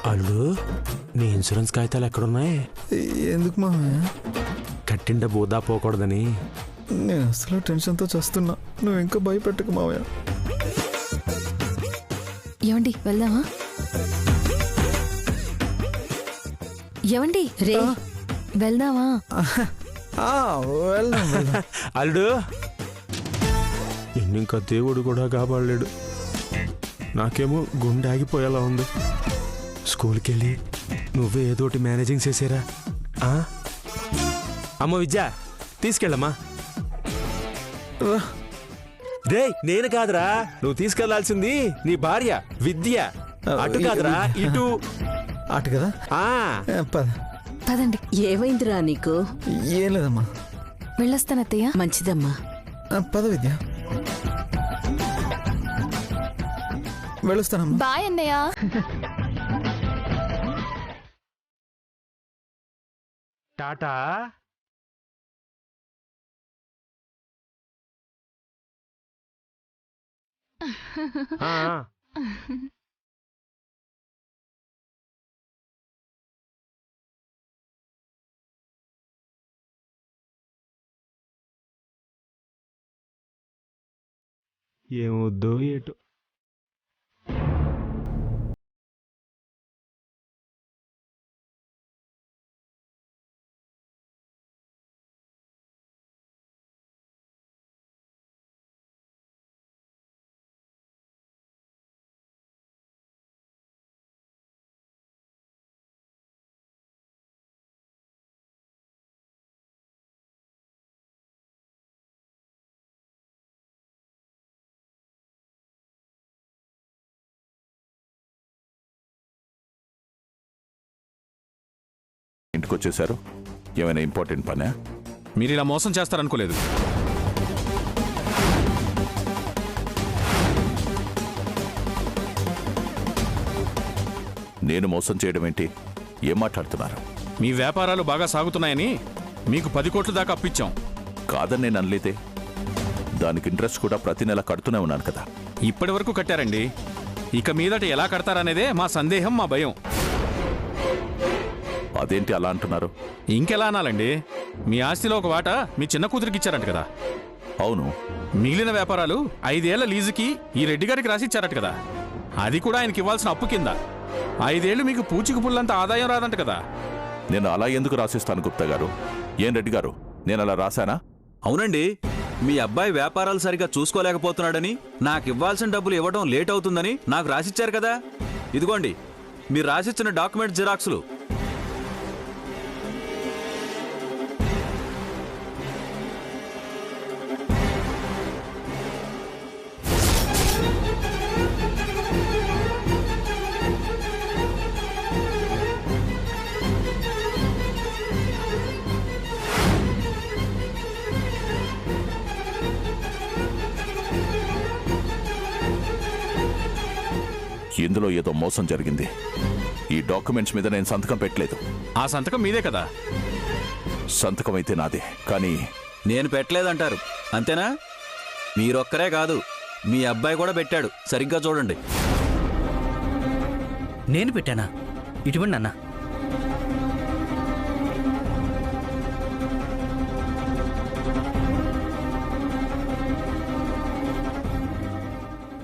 అల్లు నీ ఇన్సూరెన్స్ కాగితాలు ఎక్కడున్నాయి? ఎందుకు మావయ్య? కట్టిండ బోదా పోకూడదని. నేను అసలు టెన్షన్తో చేస్తున్నా, నువ్వు ఇంకా భయపెట్టకు మావయ్య. ఏమండి వెళ్దామా? ఏమండి రే వెళ్దామా? వెళ్దాం. అల్లుడు ఇంకా దేవుడు కూడా కాపాడలేడు. నాకేమో గుండె ఆగిపోయేలా ఉంది. స్కూల్కి వెళ్ళి నువ్వే ఏదోటి మేనేజింగ్ చేసేరా. అమ్మ విద్య తీసుకెళ్ళమ్మా. రే నేను కాదురా, నువ్వు తీసుకెళ్లాల్సింది నీ భార్య విద్య. అటు కాదురా ఇటు. అటు కదా. పద. పదండి. ఏమైందిరా నీకు? ఏం లేదమ్మా. వెళ్ళొస్తానత్తయ్య. మంచిదమ్మా. పద విద్య. వెళ్ళొస్తానమ్మా. బాయ్ అన్నయ్య. టాటా. ఏమొద్దో ఏటో. ఇంటికొచ్చేసారు. ఏమైనా ఇంపార్టెంట్ పనా? మీరు ఇలా మోసం చేస్తారనుకోలేదు. నేను మోసం చేయడం ఏంటి? ఏం మాట్లాడుతున్నారు? మీ వ్యాపారాలు బాగా సాగుతున్నాయని మీకు 10 కోట్ల దాకా అప్పిచ్చాం. కాదని నేను అనలేదే. దానికి ఇంట్రెస్ట్ కూడా ప్రతి నెల కడుతూనే ఉన్నాను కదా. ఇప్పటి వరకు కట్టారండి. ఇక మీదట ఎలా కడతారనేదే మా సందేహం, మా భయం. అదేంటి అలా అంటున్నారు? ఇంకెలా అనాలండి? మీ ఆస్తిలో ఒక వాటా మీ చిన్న కూతురికి ఇచ్చారంట కదా. అవును. మిగిలిన వ్యాపారాలు 5 ఏళ్ల లీజుకి ఈ రెడ్డి గారికి రాసిచ్చారట కదా. అది కూడా ఆయనకి ఇవ్వాల్సిన అప్పు కింద. 5 ఏళ్లు మీకు పూచికి పుల్లంత ఆదాయం రాదంట కదా. నేను అలా ఎందుకు రాసిస్తాను గుప్తా గారు? ఏం రెడ్డి గారు, నేను అలా రాశానా? అవునండి. మీ అబ్బాయి వ్యాపారాలు సరిగా చూసుకోలేకపోతున్నాడని, నాకు ఇవ్వాల్సిన డబ్బులు ఇవ్వడం లేట్ అవుతుందని నాకు రాసిచ్చారు కదా. ఇదిగోండి మీరు రాసిచ్చిన డాక్యుమెంట్ జిరాక్సులు. ఇందులో ఏదో మోసం జరిగింది. ఈ డాక్యుమెంట్స్ మీద నేను సంతకం పెట్టలేదు. ఆ సంతకం మీదే కదా. సంతకం అయితే నాదే, కానీ నేను పెట్టలేదంటారు అంతేనా? మీరొక్కరే కాదు, మీ అబ్బాయి కూడా పెట్టాడు. సరిగ్గా చూడండి. నేను పెట్టానా? ఇటువంటి అన్న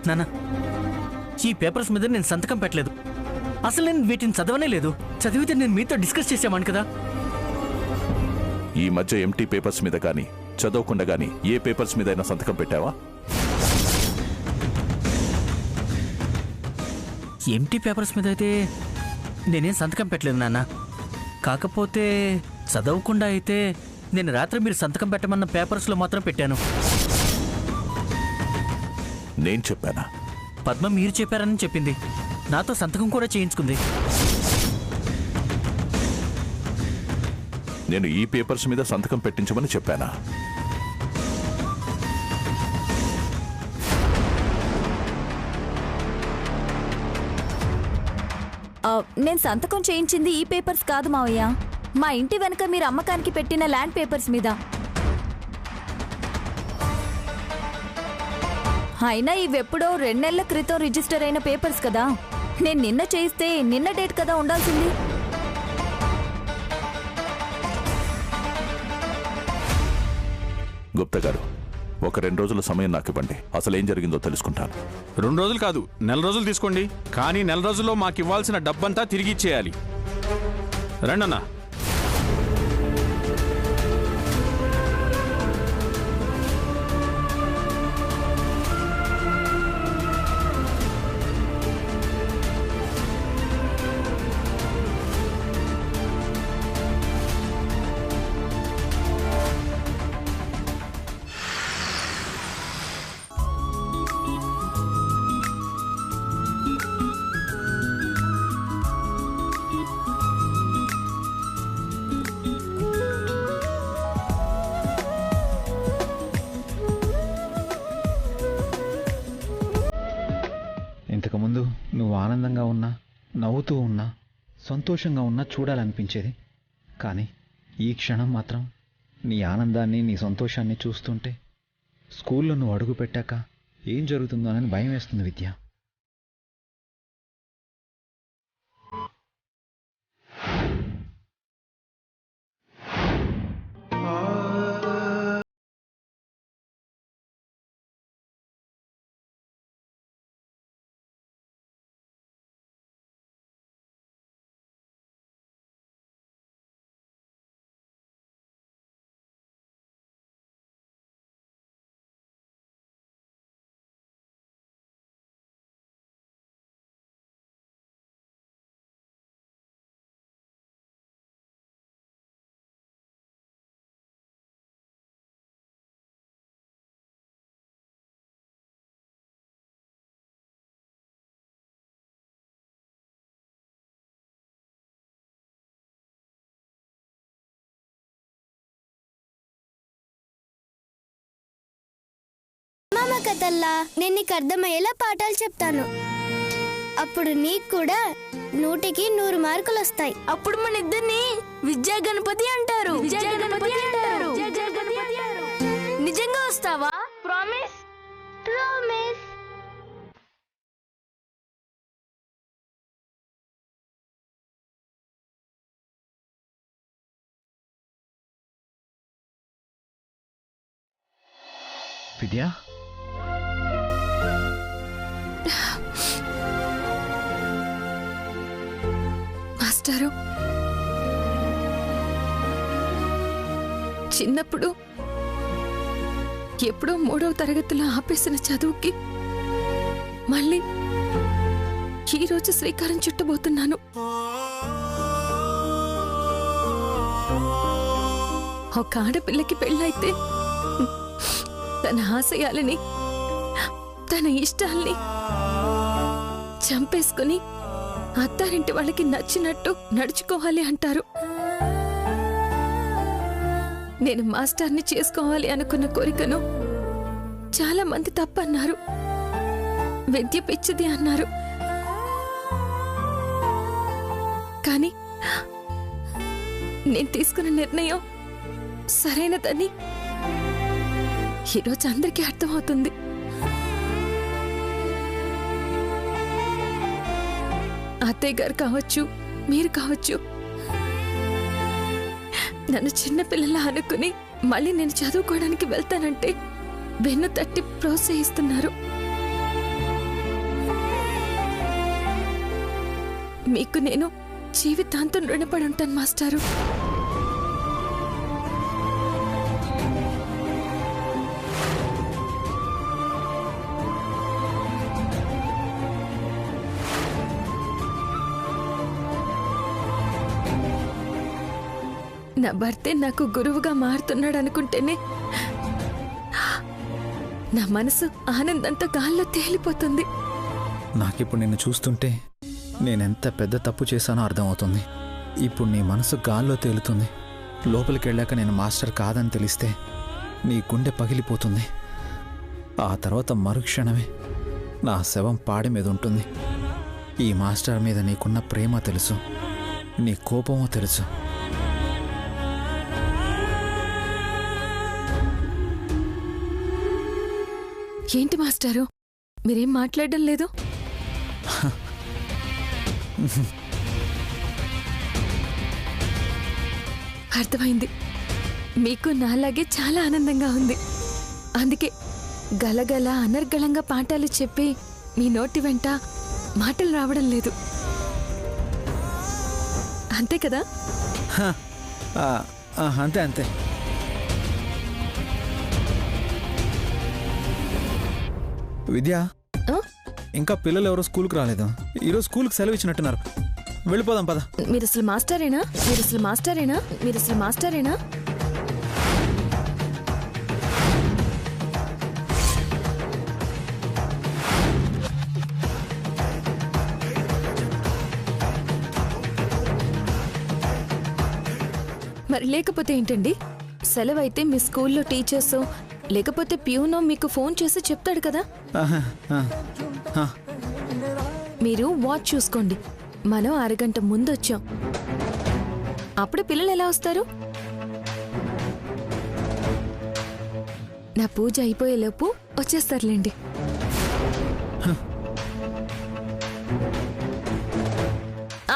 నాన్న, ఈ పేపర్స్ మీద నేను సంతకం పెట్టలేదు. అసలు నేను వీటిని చదవనే లేదు. చదివితే నేను మీతో డిస్కస్ చేసామాను కదా. ఈ మధ్య ఎంటీ పేపర్స్ మీద కానీ చదవకుండా కానీ ఏ పేపర్స్ మీద అయినా సంతకం పెట్టావా? ఎంటీ పేపర్స్ మీద అయితే నేనేం సంతకం పెట్టలేదు నాన్న. కాకపోతే చదవకుండా అయితే నేను రాత్రి మీరు సంతకం పెట్టమన్న పేపర్స్లో మాత్రం పెట్టాను. నేను చెప్పానా? పద్మ మీరు చెప్పారని చెప్పింది. నాతో సంతకం కూడా చేయించుకుంది. నేను ఈ పేపర్స్ మీద సంతకం పెట్టించమని చెప్పానా? నేను సంతకం చేయించింది ఈ పేపర్స్ కాదు మావయ్య. మా ఇంటి వెనక మీరు అమ్మకానికి పెట్టిన ల్యాండ్ పేపర్స్ మీద. అయినా ఇవెప్పుడో 2 నెలల క్రితం రిజిస్టర్ అయిన పేపర్స్ కదా. నేను నిన్న చేయిస్తే నిన్న డేట్ కదా ఉండాల్సింది. గుప్తా గారు, ఒక 2 రోజుల సమయం నాకు ఇవ్వండి. అసలు ఏం జరిగిందో తెలుసుకుంటాను. 2 రోజులు కాదు, నెల రోజులు తీసుకోండి. కానీ నెల రోజుల్లో మాకు ఇవ్వాల్సిన డబ్బంతా తిరిగి ఇచ్చేయాలి. రండన్నా. ఇంతకుముందు నువ్వు ఆనందంగా ఉన్నా, నవ్వుతూ ఉన్నా, సంతోషంగా ఉన్నా చూడాలనిపించేది. కానీ ఈ క్షణం మాత్రం నీ ఆనందాన్ని, నీ సంతోషాన్ని చూస్తుంటే స్కూల్లో నువ్వు అడుగు పెట్టాక ఏం జరుగుతుందోనని భయం వేస్తుంది విద్య. మామ కథల్లా నేను నీకు అర్థమయ్యేలా పాఠాలు చెప్తాను. అప్పుడు నీకు కూడా 100కి 100 మార్కులు వస్తాయి. అప్పుడు మన ఇద్దరిని విద్యా గణపతి అంటారు. నిజంగా వస్తావా? ప్రామిస్? ప్రామిస్. విద్య, మాస్టారు, చిన్నప్పుడు ఎప్పుడో 3వ తరగతిలో ఆపేసిన చదువుకి మళ్ళీ ఈరోజు శ్రీకారం చుట్టబోతున్నాను. ఒక ఆడపిల్లకి పెళ్ళైతే తన ఆశయాలని, తన ఇష్టాల్ని చంపేసుకుని అత్తారింటి వాళ్ళకి నచ్చినట్టు నడుచుకోవాలి అంటారు. నేను మాస్టర్ని చేసుకోవాలి అనుకున్న కోరికను చాలా మంది తప్పన్నారు. విద్య పిచ్చిది అన్నారు. కానీ నేను తీసుకున్న నిర్ణయం సరైనదని ఈరోజు అందరికీ అర్థమవుతుంది. అత్తయ్య గారు కావచ్చు, మీరు కావచ్చు, నన్ను చిన్నపిల్లలా అనుకుని మళ్ళీ నేను చదువుకోవడానికి వెళ్తానంటే వెన్ను తట్టి ప్రోత్సహిస్తున్నారు. మీకు నేను జీవితాంతం రుణపడి ఉంటాను మాస్టారు. నా భర్తే నాకు గురువుగా మారుతున్నాడు అనుకుంటేనే నా మనసు ఆనందంతో గాల్లో తేలిపోతుంది. నాకిప్పుడు నిన్ను చూస్తుంటే నేనెంత పెద్ద తప్పు చేశానో అర్థమవుతుంది. ఇప్పుడు నీ మనసు గాల్లో తేలుతుంది. లోపలికి వెళ్ళాక నేను మాస్టర్ కాదని తెలిస్తే నీ గుండె పగిలిపోతుంది. ఆ తర్వాత మరుక్షణమే నా శవం పాడి మీద ఉంటుంది. ఈ మాస్టర్ మీద నీకున్న ప్రేమ తెలుసు, నీ కోపమో తెలుసు. ఏంటి మాస్టారు, మీరేం మాట్లాడడం లేదు? అర్థమైంది. మీకు నాలాగే చాలా ఆనందంగా ఉంది. అందుకే గలగల అనర్గళంగా పాఠాలు చెప్పి మీ నోటి వెంట మాటలు రావడం లేదు. అంతే కదా? అంతే అంతే. విద్య, ఇంకా పిల్లలు ఎవరో స్కూల్కి రాలేదు. ఈరోజు స్కూల్కి సెలవు ఇచ్చినట్టున్నారు. వెళ్ళిపోదాం పద. మీరు అసలు మాస్టరేనా? మీరు అసలు మాస్టరేనా? మీరు అసలు మాస్టరేనా? మరి లేకపోతే ఏంటండి? సెలవు అయితే మీ స్కూల్లో టీచర్స్ లేకపోతే ప్యూనో మీకు ఫోన్ చేసి చెప్తాడు కదా. మీరు వాచ్ చూసుకోండి. మనం అరగంట ముందు వచ్చాం. అప్పుడు పిల్లలు ఎలా వస్తారు? నా పూజ అయిపోయేలోపు వచ్చేస్తారులేండి.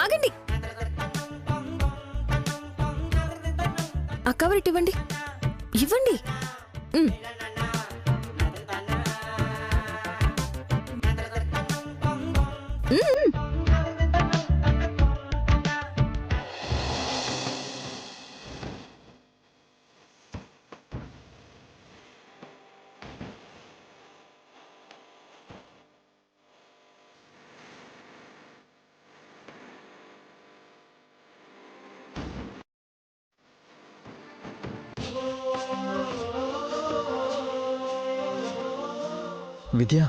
ఆగండి. ఆ కవర్ ఇటు ఇవ్వండి. ఇవ్వండి. విద్య,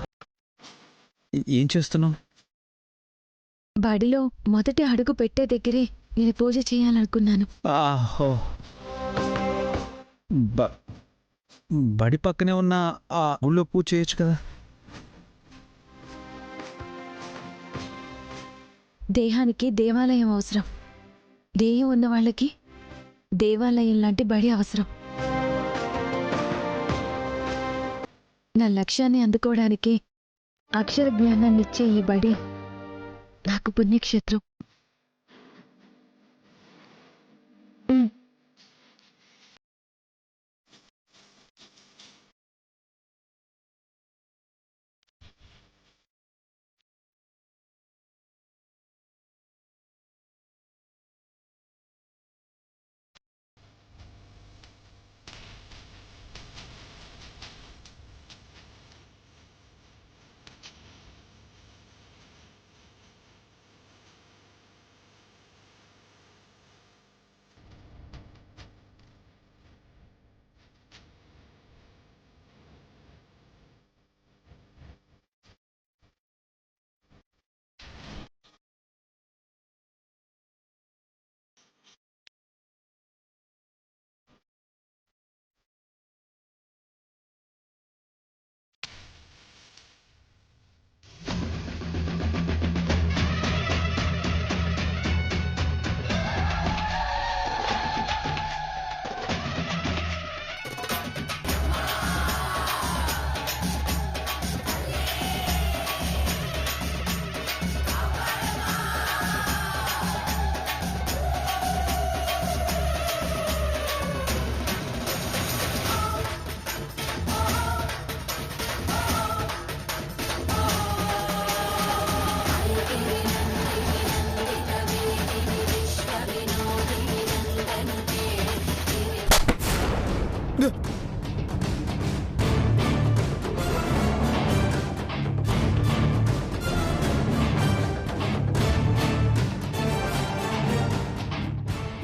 ఏం చేస్తున్నావు? బడిలో మొదటి అడుగు పెట్టే దగ్గరే నేను పూజ చేయాలనుకున్నాను. బడి పక్కనే ఉన్న ఆ గుళ్ళో పూజ చేయొచ్చు కదా. దేహానికి దేవాలయం అవసరం. దేహం ఉన్న వాళ్ళకి దేవాలయం లాంటి బడి అవసరం. నా లక్ష్యాన్ని అందుకోవడానికి అక్షర జ్ఞానాన్ని ఇచ్చే ఈ బడి నాకు పుణ్యక్షేత్రం.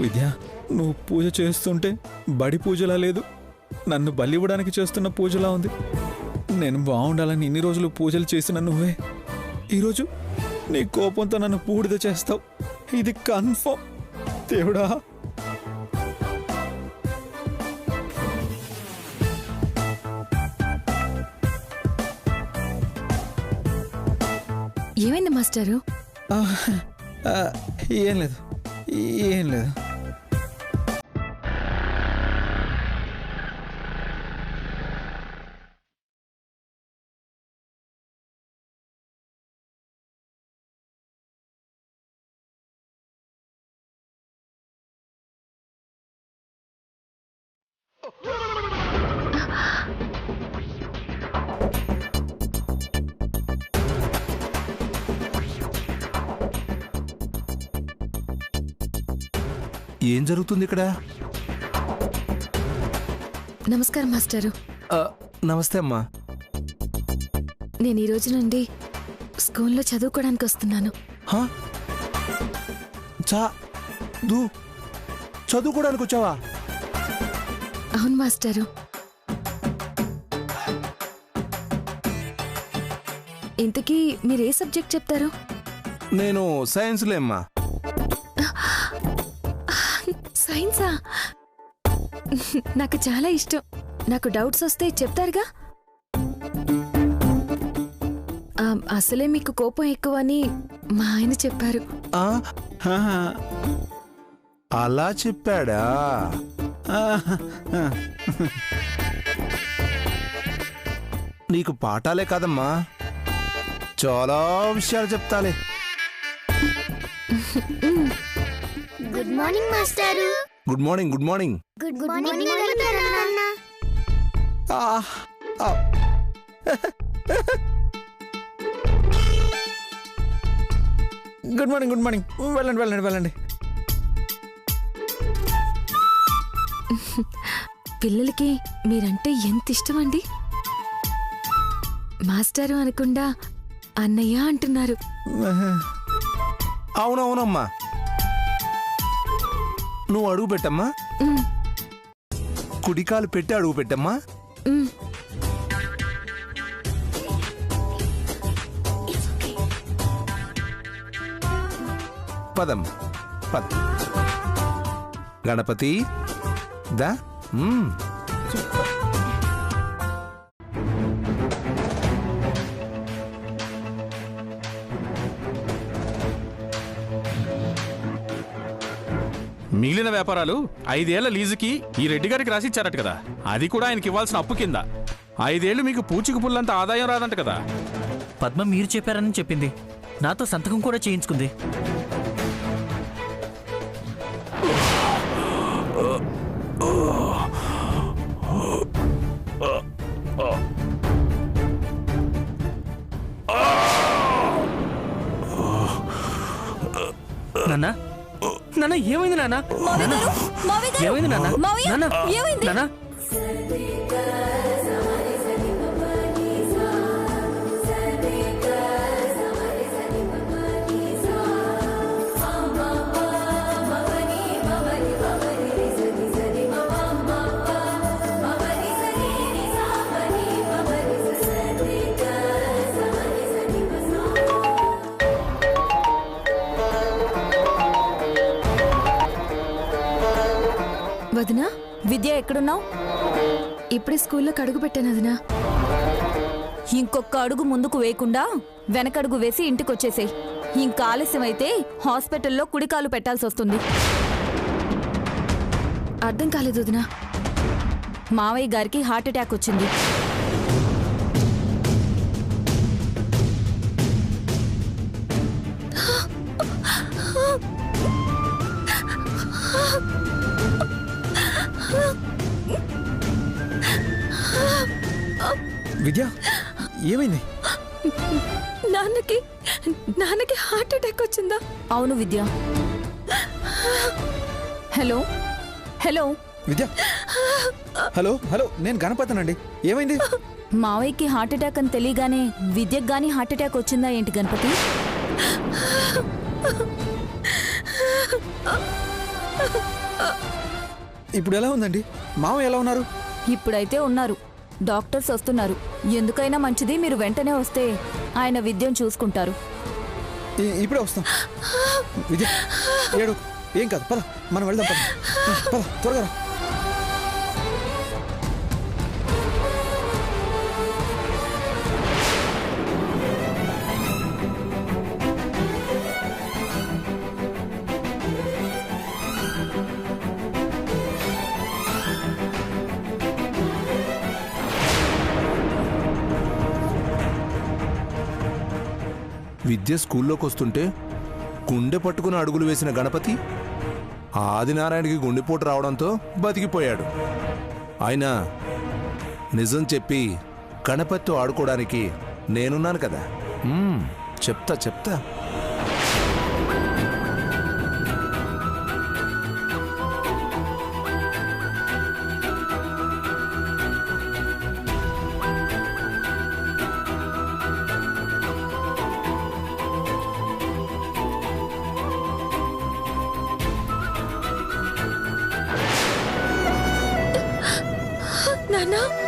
విద్య, నువ్వు పూజ చేస్తుంటే బడి పూజలా లేదు, నన్ను బలివ్వడానికి చేస్తున్న పూజలా ఉంది. నేను బాగుండాలని ఇన్ని రోజులు పూజలు చేసిన నువ్వే ఈరోజు నీ కోపంతో నన్ను బూడిద చేస్తావు. ఇది కన్ఫర్మ్. దేవుడా, ఏమైంది మాస్టారు? ఏం లేదు, ఏం లేదు. ఏం జరుగుతుంది ఇక్కడ? నమస్కారం మాస్టారు. నమస్తే అమ్మా. నేను ఈ రోజు నుండి స్కూల్లో చదువుకోవడానికి వస్తున్నాను. చదువుకోవడానికి వచ్చావా? అవును మాస్టారు. ఇంతకీ మీరు ఏ సబ్జెక్ట్ చెప్తారు? నేను సైన్స్లే అమ్మా. సైన్సా? నాకు చాలా ఇష్టం. నాకు డౌట్స్ వస్తే చెప్తారుగా. అసలే మీకు కోపం ఎక్కువ అని మా ఆయన చెప్పారు. అలా చెప్పాడా? నీకు పాఠాలే కాదమ్మా, చాలా విషయాలు చెప్తాలే. గుడ్ మార్నింగ్ మాస్టారు. Good morning. Good morning. Good morning నాన్న. Good morning. Good morning. వెళ్ళండి వెళ్ళండి వెళ్ళండి. పిల్లలకి మీరంటే ఎంత ఇష్టం అండి. మాస్టారు అనకుండా అన్నయ్య అంటున్నారు. అవునవునమ్మా. నువ్వు అడుగు పెట్టమ్మా. కుడికాలు పెట్టి అడుగు పెట్టమ్మా. పదమ్మా పద. గణపతి దా. మిగిలిన వ్యాపారాలు 5 ఏళ్ల లీజుకి ఈ రెడ్డి గారికి రాసిచ్చారట కదా, అది కూడా ఆయనకి ఇవ్వాల్సిన అప్పు కింద. 5 ఏళ్లు మీకు పూచికి పుల్లంత ఆదాయం రాదంట కదా. పద్మ మీరు చెప్పారని చెప్పింది. నాతో సంతకం కూడా చేయించుకుంది. నాన్న నాన్న ఏమైంది నాన్న? ఏమైంది నాన్న? నాన్న నాన్న వదినా, విద్య ఎక్కడున్నావు? ఇప్పుడే స్కూల్లోకి అడుగు పెట్టాను వదినా. ఇంకొక అడుగు ముందుకు వేయకుండా వెనకడుగు వేసి ఇంటికొచ్చేసేయ్. ఇంకా ఆలస్యం అయితే హాస్పిటల్లో కుడికాలు పెట్టాల్సి వస్తుంది. అర్థం కాలేదు వదినా. మావయ్య గారికి హార్ట్ అటాక్ వచ్చింది. విద్య ఏమైంది? నాన్నకి హార్ట్ అటాక్ వచ్చిందా? అవును విద్య. హలో హలో విద్య. హలో హలో, నేను గణపతనండి. ఏమైంది? మావయ్యకి హార్ట్ అటాక్ అని తెలియగానే విద్యకు గానీ హార్ట్ అటాక్ వచ్చిందా ఏంటి గణపతి? ఇప్పుడు ఎలా ఉందండి? మావ ఎలా ఉన్నారు? ఇప్పుడైతే ఉన్నారు. డాక్టర్స్ వస్తున్నారు. ఎందుకైనా మంచిది మీరు వెంటనే వస్తే ఆయన విద్యను చూసుకుంటారు. ఇప్పుడే వస్తాం. విద్య ఏడు, ఏం కాదు, పద మనం వెళ్దాం. పద త్వరగా. విద్య స్కూల్లోకి వస్తుంటే గుండె పట్టుకుని అడుగులు వేసిన గణపతి ఆదినారాయణకి గుండెపోటు రావడంతో బతికిపోయాడు. అయినా నిజం చెప్పి గణపతితో ఆడుకోవడానికి నేనున్నాను కదా. చెప్తా. నాన్న